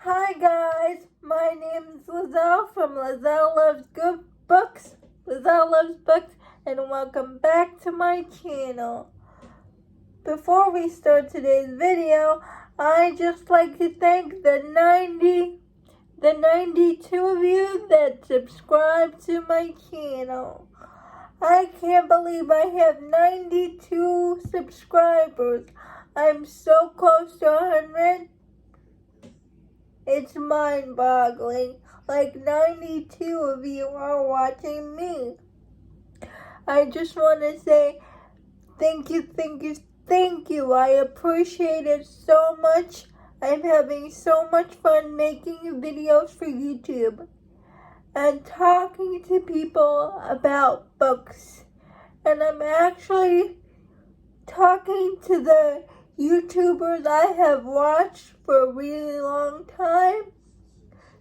Hi guys, my name is Lizelle from Lizelle Loves Good Books, Lizelle Loves Books, and welcome back to my channel. Before we start today's video, I'd just like to thank the 92 of you that subscribe to my channel. I can't believe I have 92 subscribers. I'm so close to 100. It's mind-boggling. Like 92 of you are watching me. I just want to say thank you. I appreciate it so much. I'm having so much fun making videos for YouTube and talking to people about books. And I'm actually talking to the YouTubers I have watched for a really long time.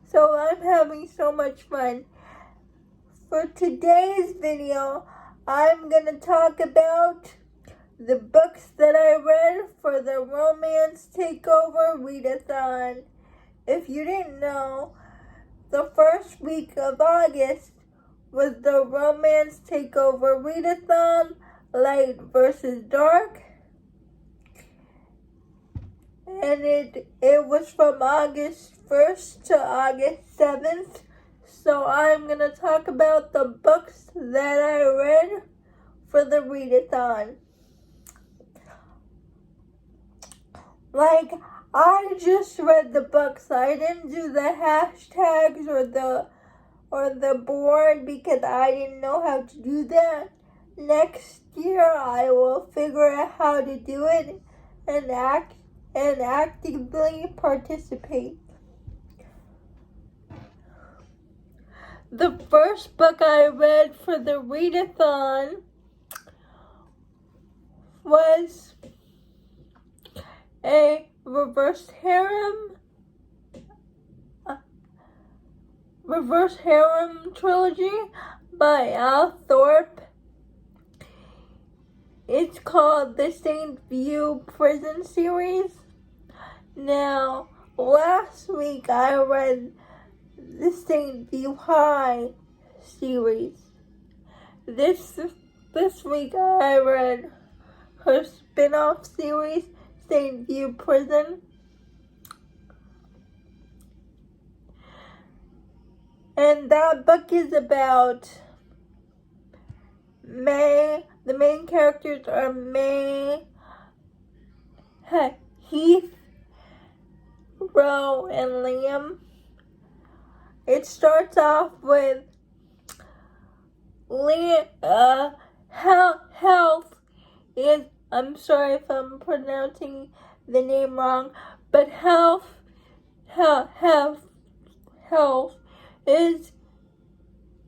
So I'm having so much fun. For today's video, I'm going to talk about the books that I read for the Romance Takeover Read-athon. If you didn't know, the first week of August was the Romance Takeover Read-athon, Light versus Dark. And it was from August 1st to August 7th. So I'm going to talk about the books that I read for the readathon. Like, I just read the books. I didn't do the hashtags or the board because I didn't know how to do that. Next year I will figure out how to do it and actively participate. The first book I read for the readathon was a reverse harem trilogy by Elle Thrope. It's called the St. View Prison series. Now, last week I read the St. View High series. This week I read her spin-off series, St. View Prison. And that book is about May. The main characters are May, Heath, Ro, and Liam. It starts off with Health is, I'm sorry if I'm pronouncing the name wrong, but Health is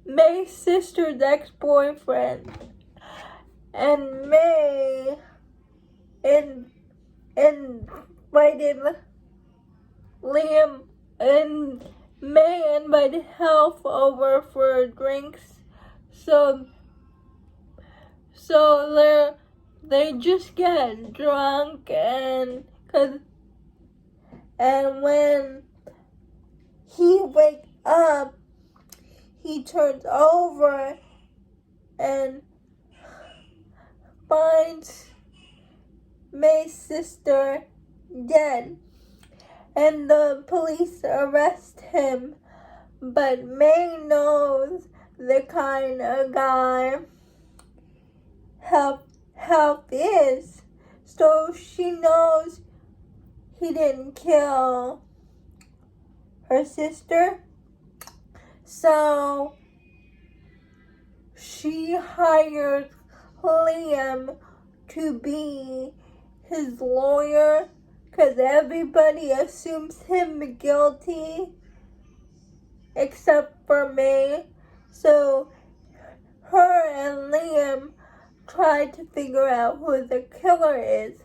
May's sister's ex-boyfriend. And May invited Liam, and May invited Health over for drinks. So they just get drunk and when he wakes up, he turns over and finds May's sister dead, and the police arrest him. But May knows the kind of guy Health is, so she knows he didn't kill her sister. So she hires Liam to be his lawyer because everybody assumes him guilty except for May. So her and Liam try to figure out who the killer is.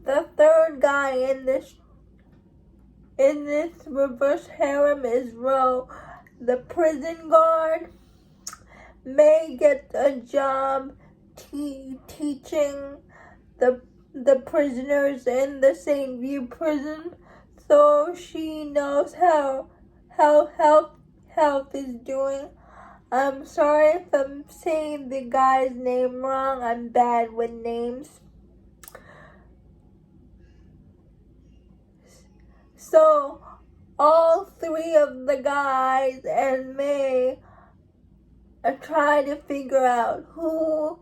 The third guy in this reverse harem is Ro, the prison guard. May gets a job teaching the prisoners in the St. View prison. so she knows how health is doing. I'm sorry if I'm saying the guy's name wrong. I'm bad with names. So all three of the guys and me are trying to figure out who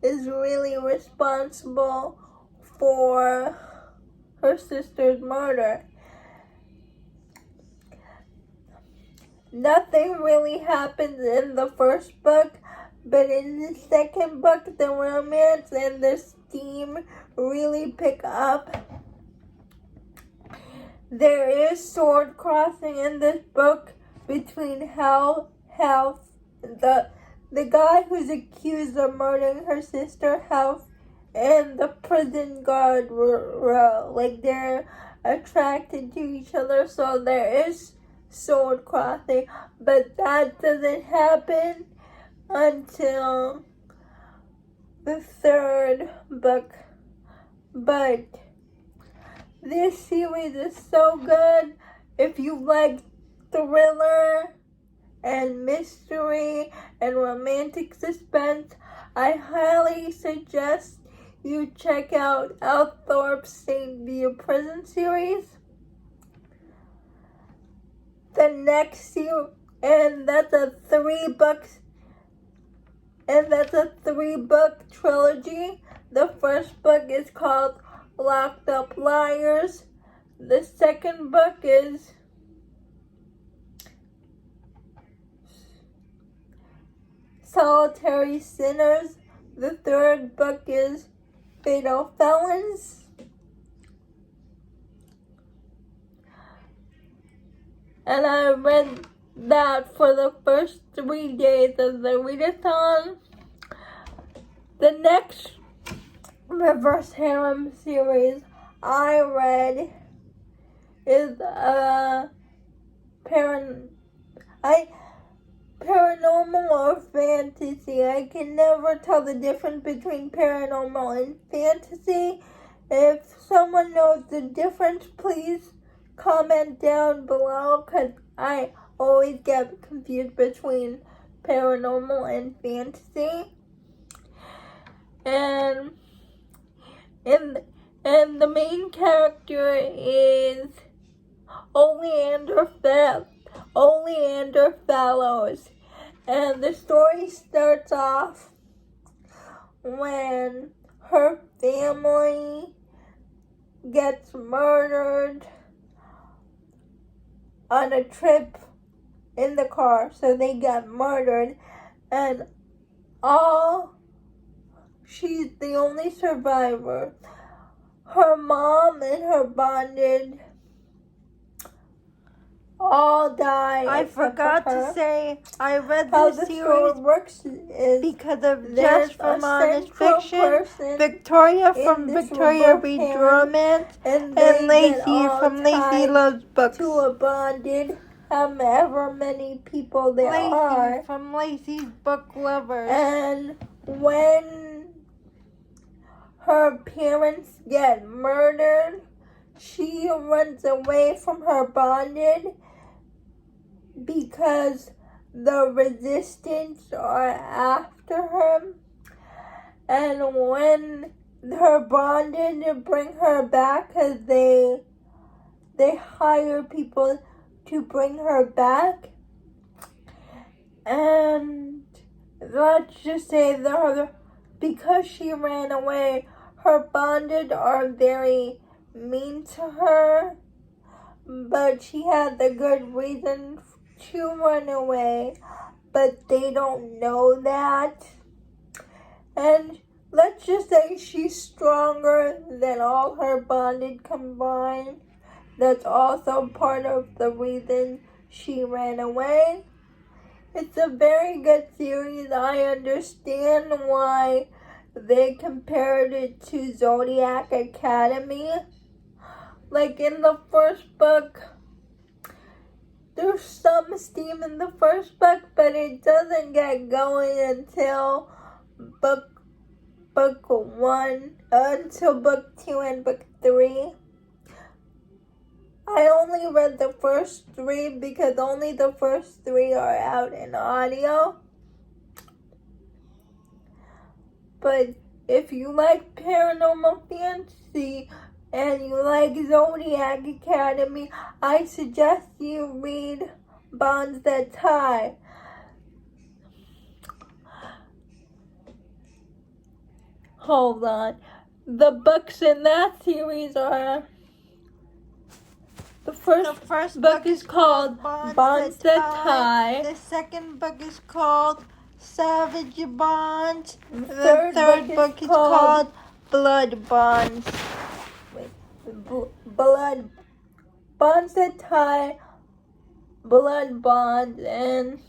is really responsible for her sister's murder. Nothing really happens in the first book, but in the second book, the romance and the steam really pick up. There is sword crossing in this book between health, the guy who's accused of murdering her sister, Health, and the prison guard, like they're attracted to each other, so there is sword crossing, but that doesn't happen until the third book. But this series is so good. If you like thriller and mystery and romantic suspense, I highly suggest you check out Elle Thrope's St. View Prison series. The next series, and that's a 3-book trilogy. The first book is called Locked Up Liars. The second book is Solitary Sinners. The third book is Fatal Felons. And I read that for the first 3 days of the readathon. The next reverse harem series I read is paranormal or fantasy. I can never tell the difference between paranormal and fantasy. If someone knows the difference, please comment down below, because I always get confused between paranormal and fantasy. And the main character is Oleander Fallows. And the story starts off when her family gets murdered on a trip in the car. So they got murdered, and she's the only survivor. Her mom and her bonded all die. I forgot to say, I read How this the series story works is because of there's Jess from a Honest central Fiction, person Victoria from in this Victoria reverse Reads harem, Romance, and and they get Lacey all from Lacey tied Loves Books. to a bonded, however many people there are. Lacey from Lacey's Book Lovers. And when her parents get murdered, she runs away from her bonded because the resistance are after her. And when her bonded bring her back, because they hire people to bring her back. And let's just say because she ran away, her bonded are very mean to her, but she had the good reason to run away, but they don't know that. And let's just say she's stronger than all her bonded combined. That's also part of the reason she ran away. It's a very good series. I understand why they compared it to Zodiac Academy. Like in the first book, there's some steam in the first book, but it doesn't get going until book 1, until book 2 and book 3. I only read the first 3 because only the first 3 are out in audio. But if you like paranormal fantasy and you like Zodiac Academy, I suggest you read Bonds That Tie. Hold on. The books in that series are... The first book is called Bonds That Tie. The second book is called Savage Bonds. The third book is called Blood Bonds. Blood Bonds That Tie, Blood Bonds, and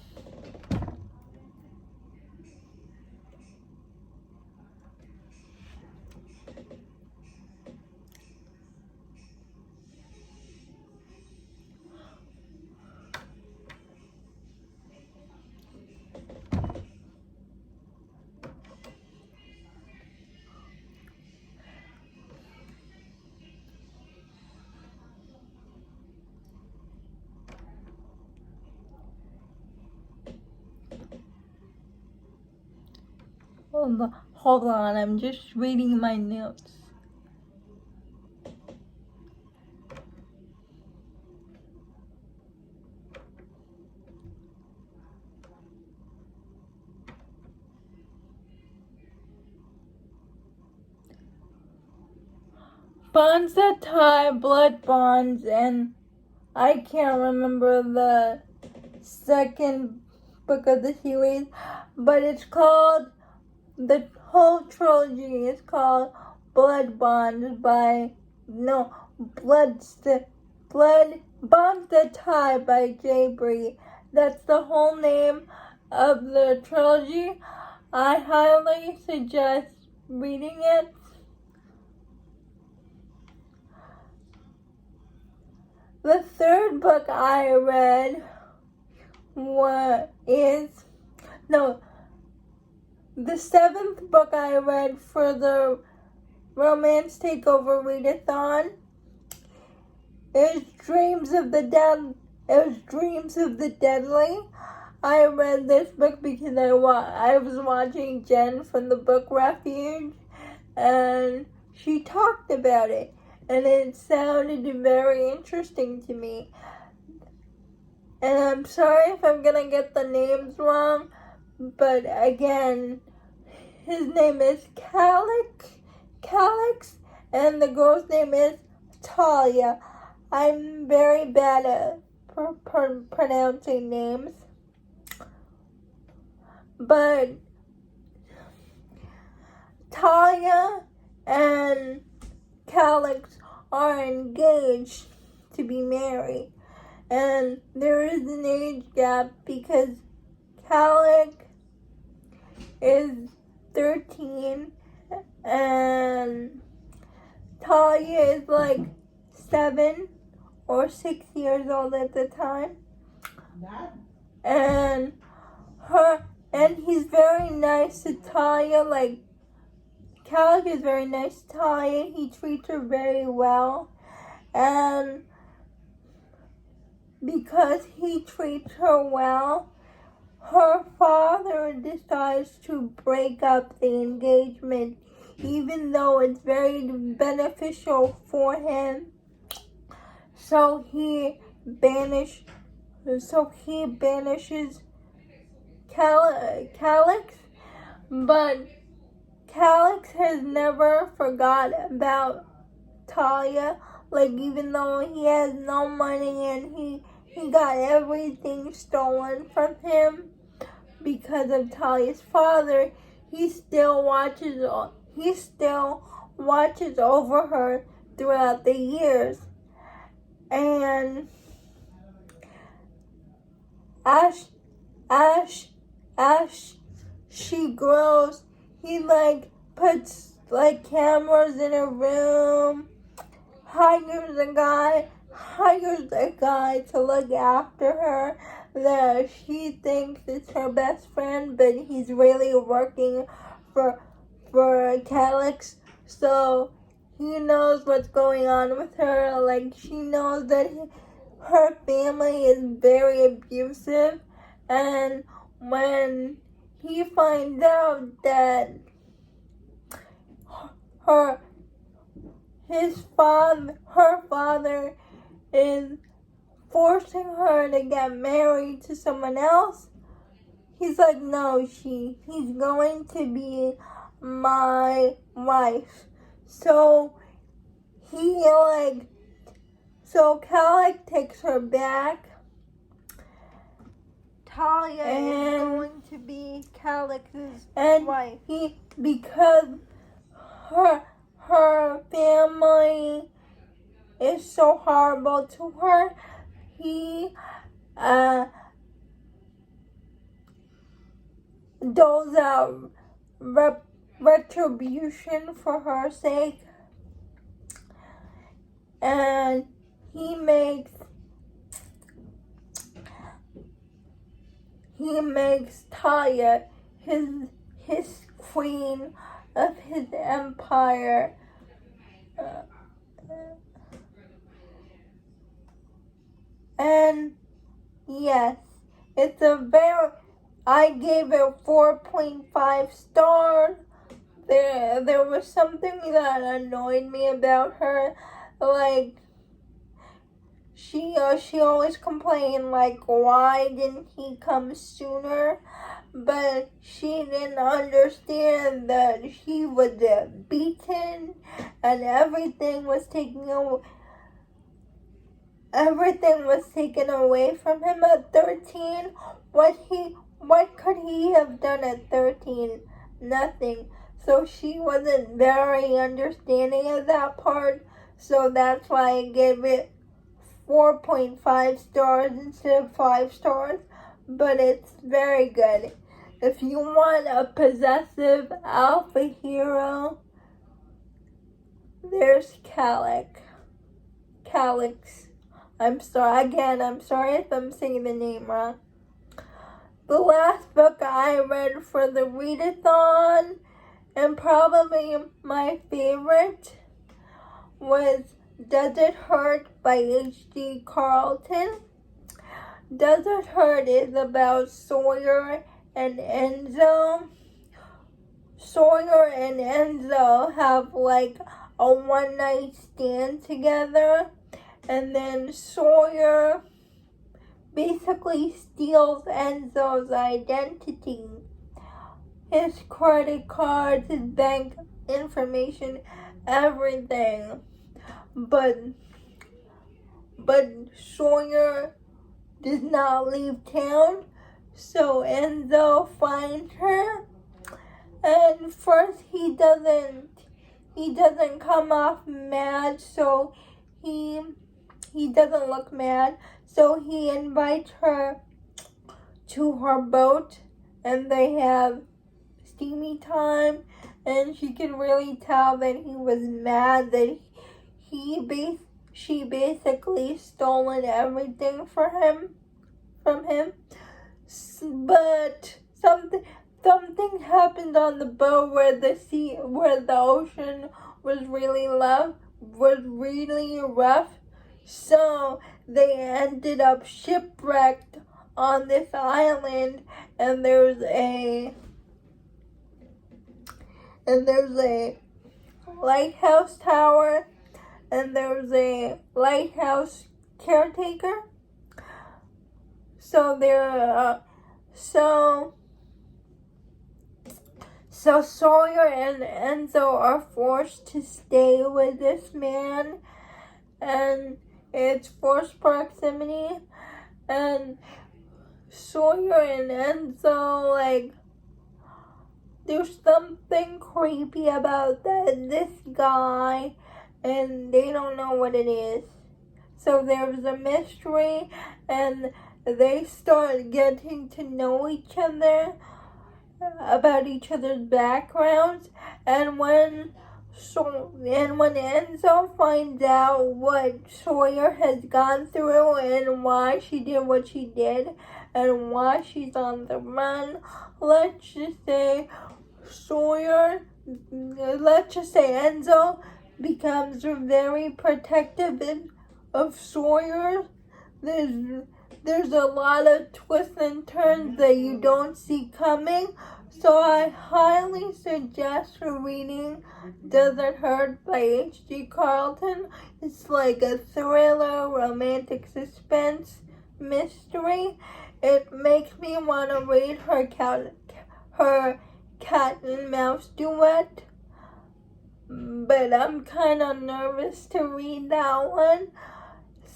hold on, I'm just reading my notes. Bonds That Tie, Blood Bonds, and I can't remember the second book of the series, but it's called, the whole trilogy is called Blood Bonds Blood Bonds That Tie by Bree. That's the whole name of the trilogy. I highly suggest reading it. The third book I read the 7th book I read for the Romance Takeover readathon is Dreams of the Deadly. I read this book because I was watching Jen from the Book Refuge, and she talked about it, and it sounded very interesting to me. And I'm sorry if I'm gonna get the names wrong, but again, his name is Calix, and the girl's name is Talia. I'm very bad at pronouncing names, but Talia and Calix are engaged to be married. And there is an age gap because Calix is 13 and Talia is like 7 or 6 years old at the time. And he's very nice to Talia. Like, Calix is very nice to Talia. He treats her very well. And because he treats her well, her father decides to break up the engagement, even though it's very beneficial for him. So he banishes Calix, but Calix has never forgot about Talia. Like, even though he has no money and he got everything stolen from him because of Talia's father, he still watches over her throughout the years. And as she grows, he puts cameras in her room, hires a guy to look after her that she thinks is her best friend, but he's really working for Calix. So he knows what's going on with her. Like, she knows that her family is very abusive, and when he finds out that her father is forcing her to get married to someone else, he's like, no, he's going to be my wife. So Calic takes her back. Talia is going to be Calic's wife. Because her family is so horrible to her, he doles out retribution for her sake, and he makes Talia his queen of his empire. And yes, I gave it 4.5 stars. There was something that annoyed me about her. Like, she always complained, like, why didn't he come sooner? But she didn't understand that he was beaten and everything was taken away from him at 13. What could he have done at 13? Nothing. So she wasn't very understanding of that part. So that's why I gave it 4.5 stars instead of 5 stars. But it's very good. If you want a possessive alpha hero, there's Calyx. I'm sorry if I'm saying the name wrong. The last book I read for the readathon, and probably my favorite, was Does It Hurt by H.D. Carlton. Does It Hurt is about Sawyer and Enzo. Sawyer and Enzo have like a one-night stand together, and then Sawyer basically steals Enzo's identity, his credit cards, his bank information, everything. But Sawyer does not leave town, so Enzo finds her, and first he doesn't come off mad, so he doesn't look mad, so he invites her to her boat, and they have steamy time, and she can really tell that he was mad that she basically stolen everything from him. But something happened on the boat where the ocean was really rough. So they ended up shipwrecked on this island, and there's a lighthouse tower, and there's a lighthouse caretaker. So So Sawyer and Enzo are forced to stay with this man, and it's forced proximity, and Sawyer and Enzo, like, there's something creepy about this guy, and they don't know what it is. So there's a mystery, and they start getting to know each other, about each other's backgrounds, and when Enzo finds out what Sawyer has gone through and why she did what she did and why she's on the run, let's just say Enzo becomes very protective of Sawyer. There's a lot of twists and turns that you don't see coming. So I highly suggest reading Doesn't Hurt by H.G. Carlton. It's like a thriller, romantic suspense, mystery. It makes me want to read her cat and mouse duet. But I'm kind of nervous to read that one.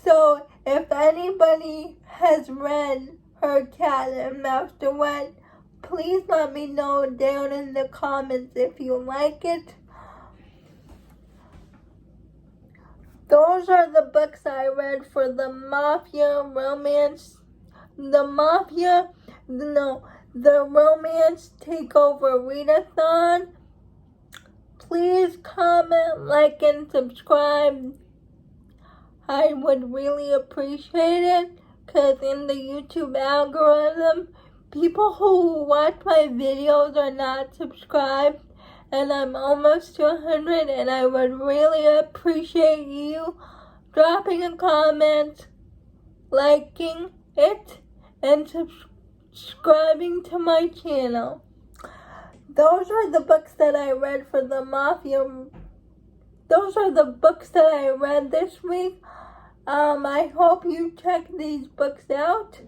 So if anybody has read her cat and mouse duet, please let me know down in the comments if you like it. Those are the books I read for the Mafia romance. The romance takeover readathon. Please comment, like, and subscribe. I would really appreciate it, because in the YouTube algorithm, people who watch my videos are not subscribed, and I'm almost to 100, and I would really appreciate you dropping a comment, liking it, and subscribing to my channel. Those are the books that I read for the Mafia. Those are the books that I read this week. I hope you check these books out,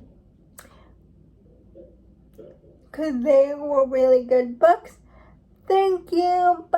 because they were really good books. Thank you. Bye.